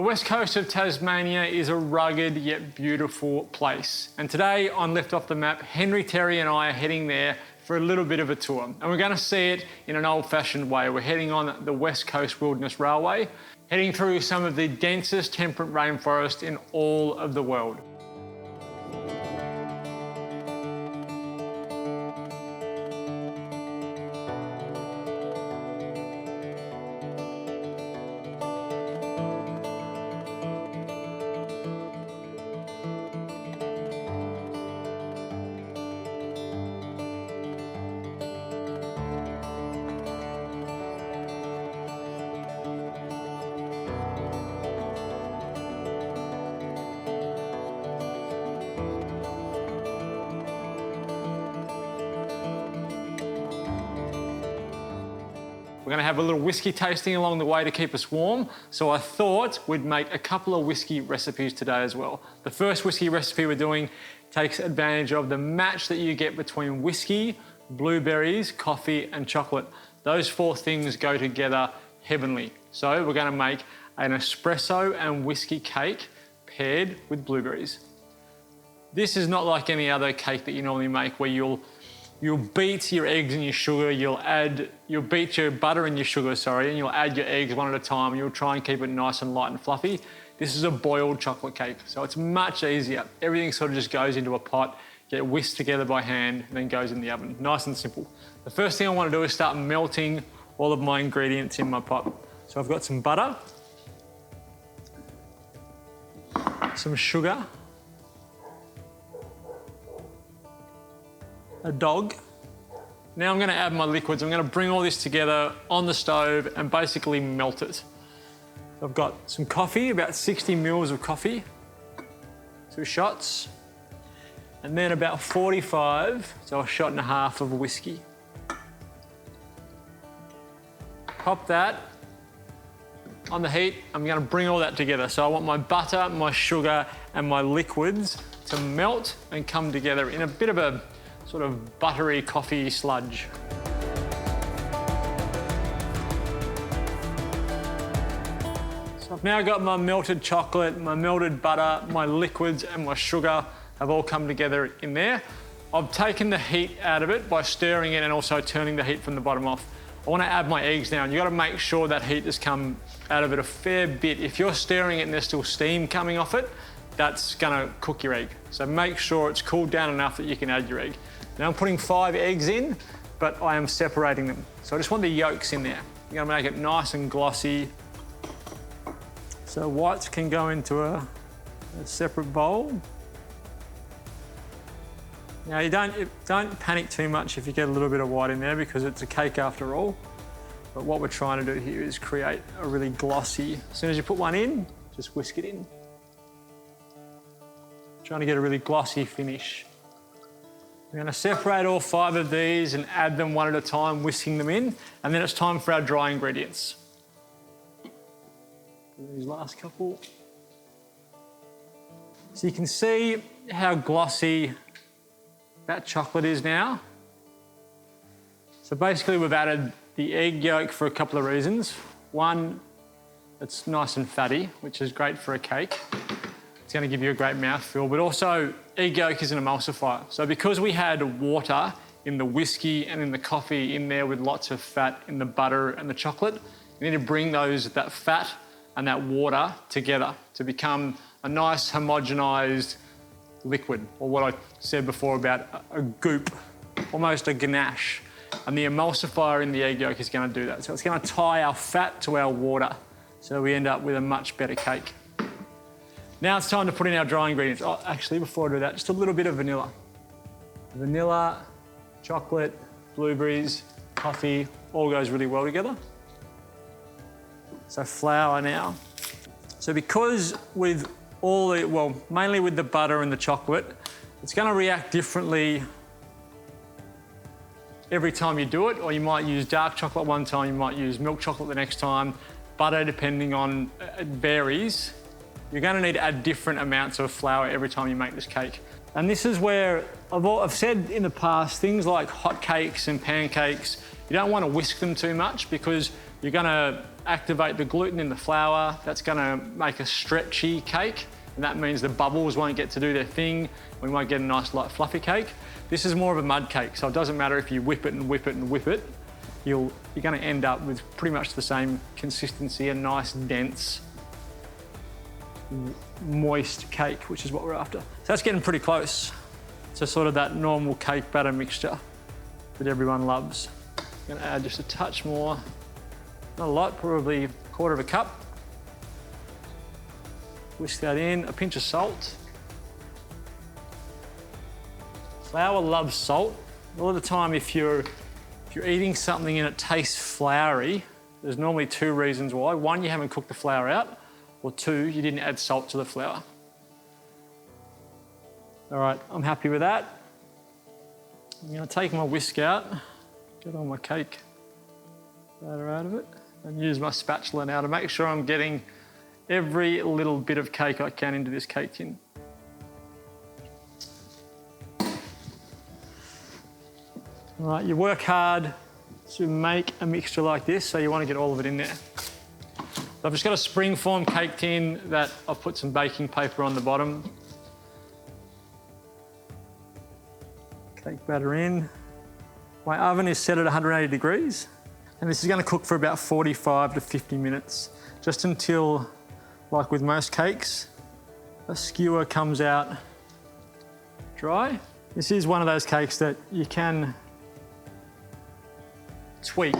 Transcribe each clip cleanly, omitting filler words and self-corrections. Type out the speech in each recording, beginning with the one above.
The west coast of Tasmania is a rugged yet beautiful place. And today on Lift Off the Map, Henry, Terry and I are heading there for a little bit of a tour. And we're going to see it in an old-fashioned way. We're heading on the West Coast Wilderness Railway, heading through some of the densest temperate rainforest in all of the world. We're going to have a little whiskey tasting along the way to keep us warm, so I thought we'd make a couple of whiskey recipes today as well. The first whiskey recipe we're doing takes advantage of the match that you get between whiskey, blueberries, coffee and chocolate. Those four things go together heavenly. So we're going to make an espresso and whiskey cake paired with blueberries. This is not like any other cake that you normally make where you'll beat your eggs and your sugar, you'll beat your butter and your sugar, and you'll add your eggs one at a time and you'll try and keep it nice and light and fluffy. This is a boiled chocolate cake, so it's much easier. Everything sort of just goes into a pot, get whisked together by hand, and then goes in the oven. Nice and simple. The first thing I want to do is start melting all of my ingredients in my pot. So I've got some butter, some sugar, a dog. Now I'm going to add my liquids. I'm going to bring all this together on the stove and basically melt it. I've got some coffee, about 60 mils of coffee, 2 shots, and then about 45, so a shot and a half of whiskey. Pop that on the heat. I'm going to bring all that together. So I want my butter, my sugar, and my liquids to melt and come together in a bit of a sort of buttery coffee sludge. So I've now got my melted chocolate, my melted butter, my liquids and my sugar have all come together in there. I've taken the heat out of it by stirring it and also turning the heat from the bottom off. I want to add my eggs now, and you've got to make sure that heat has come out of it a fair bit. If you're stirring it and there's still steam coming off it, that's going to cook your egg. So make sure it's cooled down enough that you can add your egg. Now I'm putting 5 eggs in, but I am separating them. So I just want the yolks in there. I'm going to make it nice and glossy. So whites can go into a separate bowl. Now you don't panic too much if you get a little bit of white in there because it's a cake after all. But what we're trying to do here is create a really glossy, as soon as you put one in, just whisk it in. Trying to get a really glossy finish. We're going to separate all 5 of these and add them one at a time, whisking them in, and then it's time for our dry ingredients. These last couple. So you can see how glossy that chocolate is now. So basically we've added the egg yolk for a couple of reasons. One, it's nice and fatty, which is great for a cake. It's going to give you a great mouthfeel, but also egg yolk is an emulsifier. So because we had water in the whiskey and in the coffee in there with lots of fat in the butter and the chocolate, you need to bring that fat and that water together to become a nice homogenised liquid, or what I said before about a goop, almost a ganache. And the emulsifier in the egg yolk is going to do that. So it's going to tie our fat to our water, so we end up with a much better cake. Now it's time to put in our dry ingredients. Oh, actually, before I do that, just a little bit of vanilla. Vanilla, chocolate, blueberries, coffee, all goes really well together. So flour now. So because with mainly with the butter and the chocolate, it's going to react differently every time you do it, or you might use dark chocolate one time, you might use milk chocolate the next time. Butter, depending on, it varies. You're going to need to add different amounts of flour every time you make this cake. And this is where I've said in the past, things like hot cakes and pancakes, you don't want to whisk them too much because you're going to activate the gluten in the flour. That's gonna make a stretchy cake, and that means the bubbles won't get to do their thing. We won't get a nice light fluffy cake. This is more of a mud cake, so it doesn't matter if you whip it and whip it and whip it. You're gonna end up with pretty much the same consistency, a nice, dense, moist cake, which is what we're after. So that's getting pretty close to sort of that normal cake batter mixture that everyone loves. I'm gonna add just a touch more, not a lot, probably 1/4 cup. Whisk that in, a pinch of salt. Flour loves salt. A lot of the time, if you're eating something and it tastes floury, there's normally 2 reasons why. 1, you haven't cooked the flour out, or 2, you didn't add salt to the flour. All right, I'm happy with that. I'm gonna take my whisk out, get all my cake batter out of it, and use my spatula now to make sure I'm getting every little bit of cake I can into this cake tin. All right, you work hard to make a mixture like this, so you want to get all of it in there. So I've just got a springform cake tin that I've put some baking paper on the bottom. Cake batter in. My oven is set at 180 degrees, and this is going to cook for about 45 to 50 minutes, just until, like with most cakes, a skewer comes out dry. This is one of those cakes that you can tweak.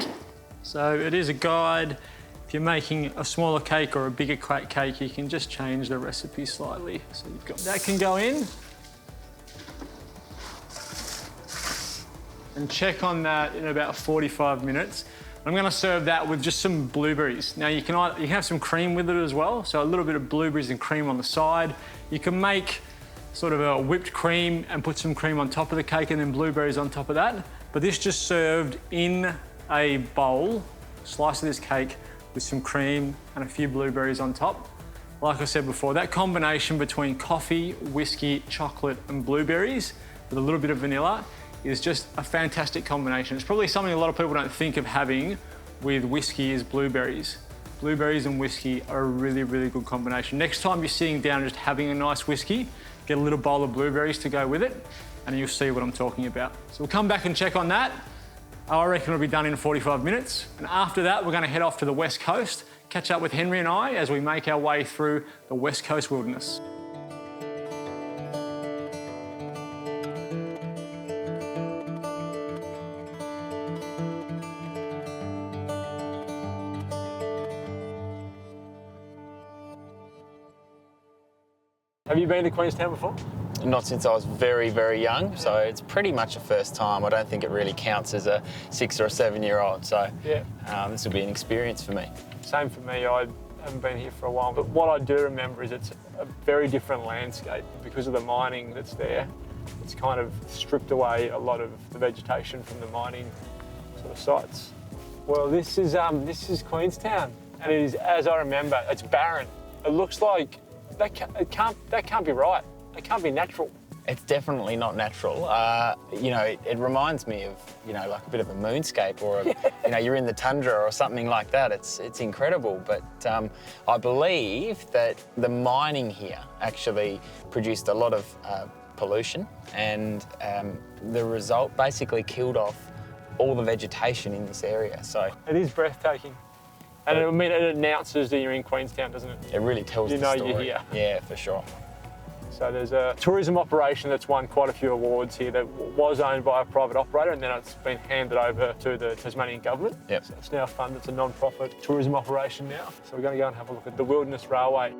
So it is a guide. If you're making a smaller cake or a bigger cake, you can just change the recipe slightly. So you've got that can go in. And check on that in about 45 minutes. I'm gonna serve that with just some blueberries. Now you can have some cream with it as well. So a little bit of blueberries and cream on the side. You can make sort of a whipped cream and put some cream on top of the cake and then blueberries on top of that. But this just served in a bowl, slice of this cake with some cream and a few blueberries on top. Like I said before, that combination between coffee, whiskey, chocolate and blueberries with a little bit of vanilla is just a fantastic combination. It's probably something a lot of people don't think of having with whiskey is blueberries. Blueberries and whiskey are a really, really good combination. Next time you're sitting down just having a nice whiskey, get a little bowl of blueberries to go with it, and you'll see what I'm talking about. So we'll come back and check on that. I reckon it'll be done in 45 minutes. And after that, we're gonna head off to the West Coast, catch up with Henry and I as we make our way through the West Coast wilderness. Have you been to Queenstown before? Not since I was very, very young, so it's pretty much a first time. I don't think it really counts as a 6 or a 7-year-old, so yeah. This will be an experience for me. Same for me. I haven't been here for a while, but what I do remember is it's a very different landscape because of the mining that's there. It's kind of stripped away a lot of the vegetation from the mining sort of sites. Well, this is Queenstown, and it is, as I remember, it's barren. It looks like that can't be right. It can't be natural. It's definitely not natural. It reminds me of, like a bit of a moonscape or, you're in the tundra or something like that. It's incredible. But I believe that the mining here actually produced a lot of pollution, and the result basically killed off all the vegetation in this area. So it is breathtaking. And it announces that you're in Queenstown, doesn't it? It really tells the story. You know you're here. Yeah, for sure. So there's a tourism operation that's won quite a few awards here that was owned by a private operator, and then it's been handed over to the Tasmanian government. Yep. So it's now funded. It's a non-profit tourism operation now. So we're going to go and have a look at the Wilderness Railway.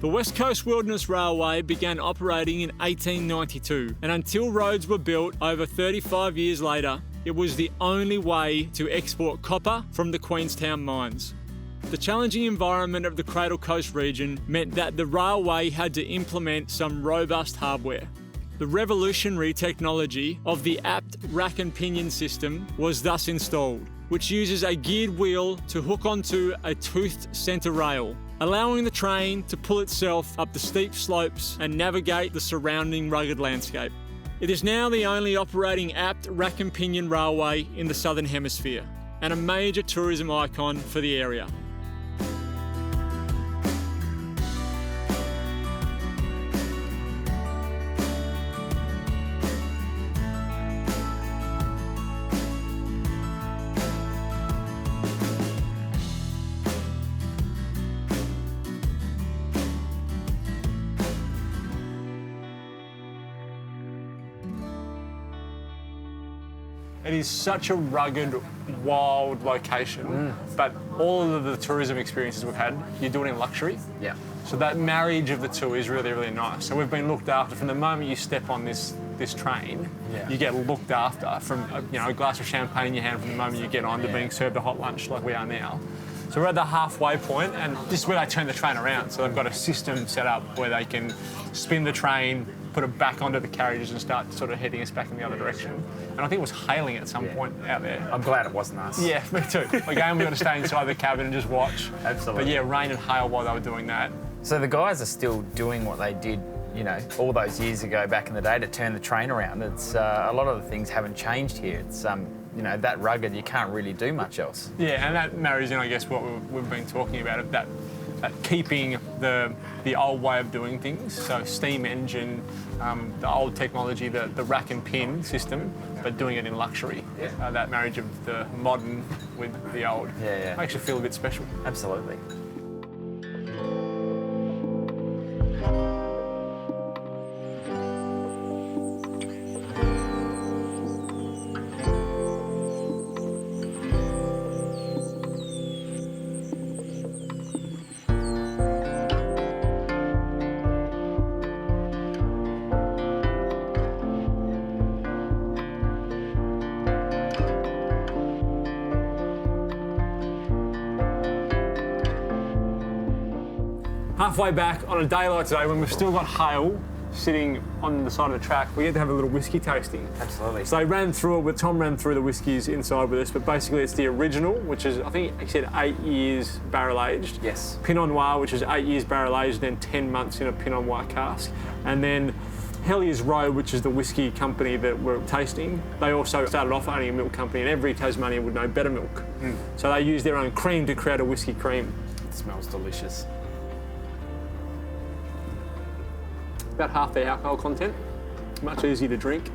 The West Coast Wilderness Railway began operating in 1892, and until roads were built over 35 years later, it was the only way to export copper from the Queenstown mines. The challenging environment of the Cradle Coast region meant that the railway had to implement some robust hardware. The revolutionary technology of the apt rack and pinion system was thus installed, which uses a geared wheel to hook onto a toothed centre rail, allowing the train to pull itself up the steep slopes and navigate the surrounding rugged landscape. It is now the only operating apt rack and pinion railway in the Southern Hemisphere and a major tourism icon for the area. It is such a rugged, wild location, but all of the tourism experiences we've had, you do it in luxury. Yeah. So that marriage of the two is really, really nice. So we've been looked after from the moment you step on this train. Yeah. You get looked after from a glass of champagne in your hand from the moment you get on to being served a hot lunch like we are now. So we're at the halfway point, and this is where they turn the train around. So they've got a system set up where they can spin the train, put it back onto the carriages and start sort of heading us back in the other direction. And I think it was hailing at some point out there. I'm glad it wasn't us. Yeah, me too. Again, we've got to stay inside the cabin and just watch. Absolutely. But yeah, rain and hail while they were doing that. So the guys are still doing what they did, all those years ago back in the day to turn the train around. It's a lot of the things haven't changed here. It's that rugged, you can't really do much else. Yeah, and that marries in, I guess, what we've been talking about, that keeping the old way of doing things. So steam engine, the old technology, the rack and pin system, but doing it in luxury. That marriage of the modern with the old makes you feel a bit special. Absolutely. Halfway back on a day like today, when we've still got hail sitting on the side of the track, we get to have a little whiskey tasting. Absolutely. So Tom ran through the whiskies inside with us, but basically it's the original, which is, I think he said 8 years barrel aged. Yes. Pinot Noir, which is 8 years barrel aged, then 10 months in a Pinot Noir cask. And then Hellier's Row, which is the whiskey company that we're tasting, they also started off owning a milk company, and every Tasmanian would know better milk. So they use their own cream to create a whiskey cream. It smells delicious. About half the alcohol content, much easier to drink.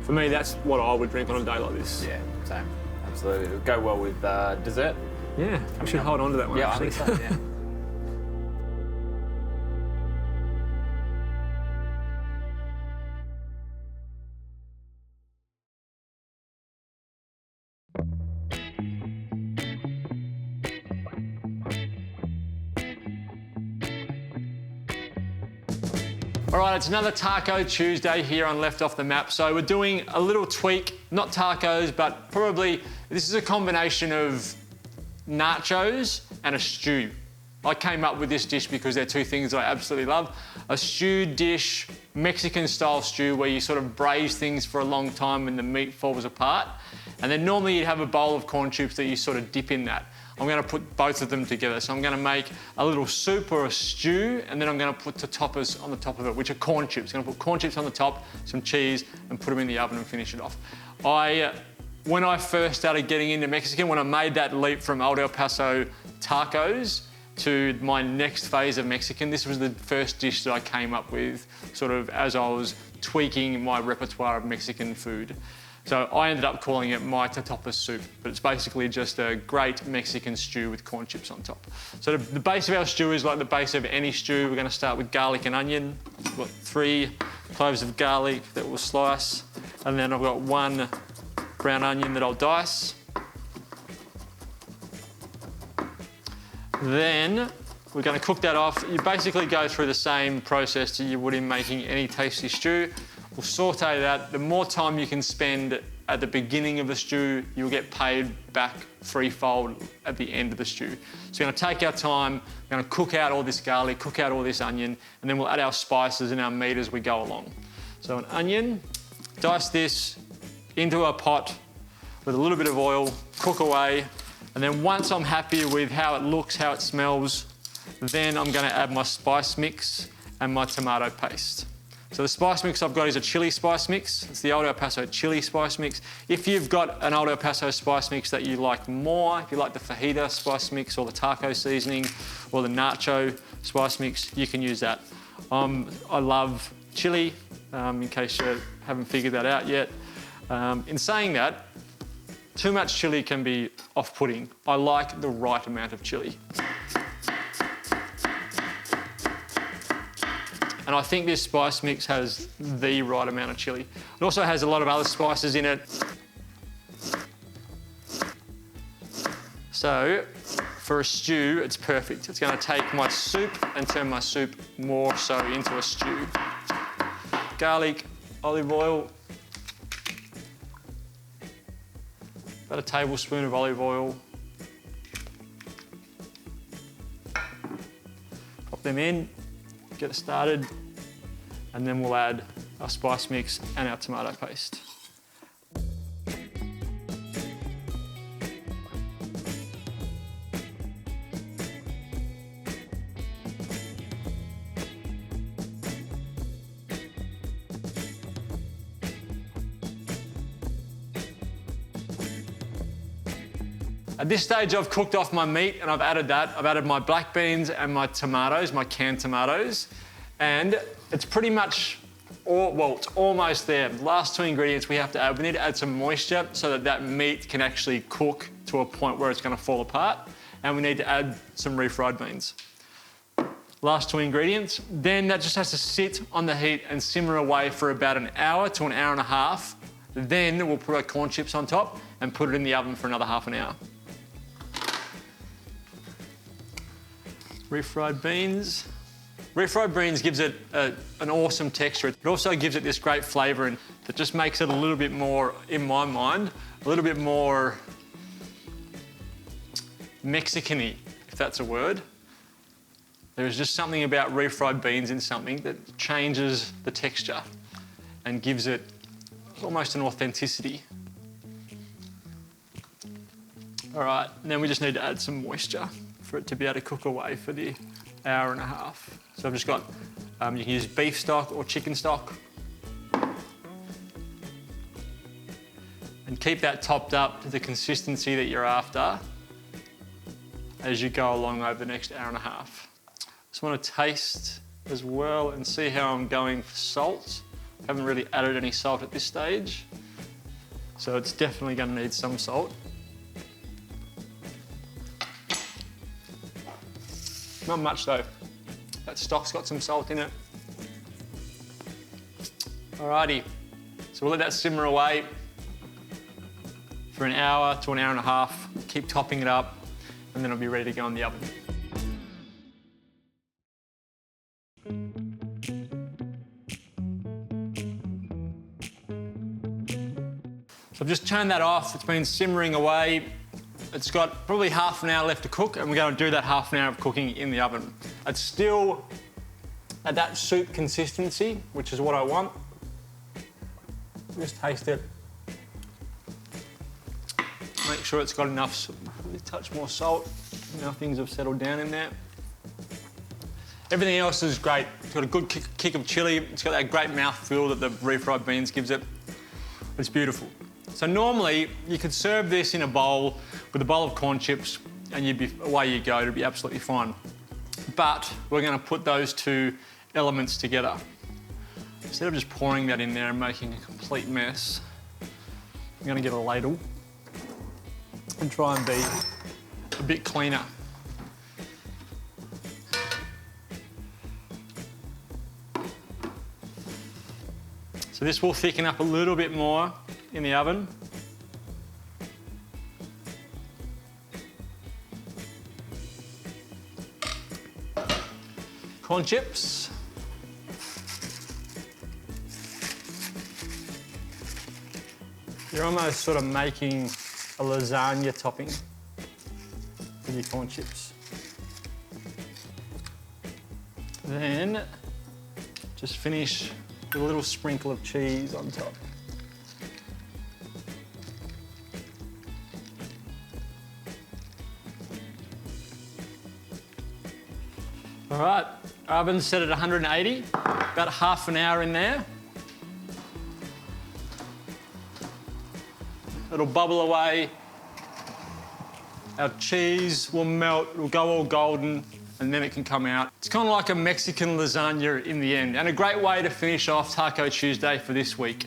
For me, that's what I would drink on a day like this. Yeah, same. Absolutely. It would go well with dessert. Yeah, we should hold on to that one. Yeah, actually. I think so, yeah. All right, it's another Taco Tuesday here on Left Off the Map. So we're doing a little tweak, not tacos, but probably this is a combination of nachos and a stew. I came up with this dish because they're two things I absolutely love. A stewed dish, Mexican style stew, where you sort of braise things for a long time and the meat falls apart. And then normally you'd have a bowl of corn chips that you sort of dip in that. I'm going to put both of them together. So I'm going to make a little soup or a stew, and then I'm going to put totopas on the top of it, which are corn chips. I'm going to put corn chips on the top, some cheese, and put them in the oven and finish it off. When I first started getting into Mexican, when I made that leap from Old El Paso tacos to my next phase of Mexican, this was the first dish that I came up with, sort of as I was tweaking my repertoire of Mexican food. So I ended up calling it my totopas soup, but it's basically just a great Mexican stew with corn chips on top. So the base of our stew is like the base of any stew. We're going to start with garlic and onion. I've got 3 cloves of garlic that we'll slice, and then I've got 1 brown onion that I'll dice. Then we're going to cook that off. You basically go through the same process that you would in making any tasty stew. We'll saute that. The more time you can spend at the beginning of the stew, you'll get paid back threefold at the end of the stew. So we're going to take our time, we're going to cook out all this garlic, cook out all this onion, and then we'll add our spices and our meat as we go along. So an onion, dice this into a pot with a little bit of oil, cook away, and then once I'm happy with how it looks, how it smells, then I'm going to add my spice mix and my tomato paste. So the spice mix I've got is a chili spice mix. It's the Old El Paso chili spice mix. If you've got an Old El Paso spice mix that you like more, if you like the fajita spice mix or the taco seasoning or the nacho spice mix, you can use that. I love chili, in case you haven't figured that out yet. In saying that, too much chili can be off-putting. I like the right amount of chili. And I think this spice mix has the right amount of chili. It also has a lot of other spices in it. So for a stew, it's perfect. It's going to take my soup and turn my soup more so into a stew. Garlic, olive oil, about a tablespoon of olive oil. Pop them in. Get it started, and then we'll add our spice mix and our tomato paste. At this stage, I've cooked off my meat and I've added that. I've added my black beans and my tomatoes, my canned tomatoes, and it's pretty much, it's almost there. The last two ingredients we have to add, we need to add some moisture so that that meat can actually cook to a point where it's going to fall apart, and we need to add some refried beans. Last two ingredients. Then that just has to sit on the heat and simmer away for about an hour to an hour and a half. Then we'll put our corn chips on top and put it in the oven for another half an hour. Refried beans. Refried beans gives it an awesome texture. It also gives it this great flavour and that just makes it a little bit more, in my mind, a little bit more Mexican-y, if that's a word. There's just something about refried beans in something that changes the texture and gives it almost an authenticity. All right, and then we just need to add some moisture for it to be able to cook away for the hour and a half. So I've just got, you can use beef stock or chicken stock. And keep that topped up to the consistency that you're after as you go along over the next hour and a half. Just want to taste as well and see how I'm going for salt. I haven't really added any salt at this stage, so it's definitely going to need some salt. Not much though. That stock's got some salt in it. Alrighty, so we'll let that simmer away for an hour to an hour and a half. Keep topping it up, and then it'll be ready to go in the oven. So I've just turned that off. It's been simmering away. It's got probably half an hour left to cook, and we're going to do that half an hour of cooking in the oven. It's still at that soup consistency, which is what I want. Just taste it. Make sure it's got enough, a touch more salt. Now things have settled down in there. Everything else is great. It's got a good kick of chili. It's got that great mouthfeel that the refried beans gives it. It's beautiful. So normally you could serve this in a bowl with a bowl of corn chips and away you go, it'd be absolutely fine. But we're going to put those two elements together. Instead of just pouring that in there and making a complete mess, I'm going to get a ladle and try and be a bit cleaner. So this will thicken up a little bit more in the oven. Corn chips. You're almost sort of making a lasagna topping with your corn chips. Then just finish with a little sprinkle of cheese on top. All right, oven's set at 180. about half an hour in there. It'll bubble away. Our cheese will melt, it'll go all golden, and then it can come out. It's kind of like a Mexican lasagna in the end, and a great way to finish off Taco Tuesday for this week.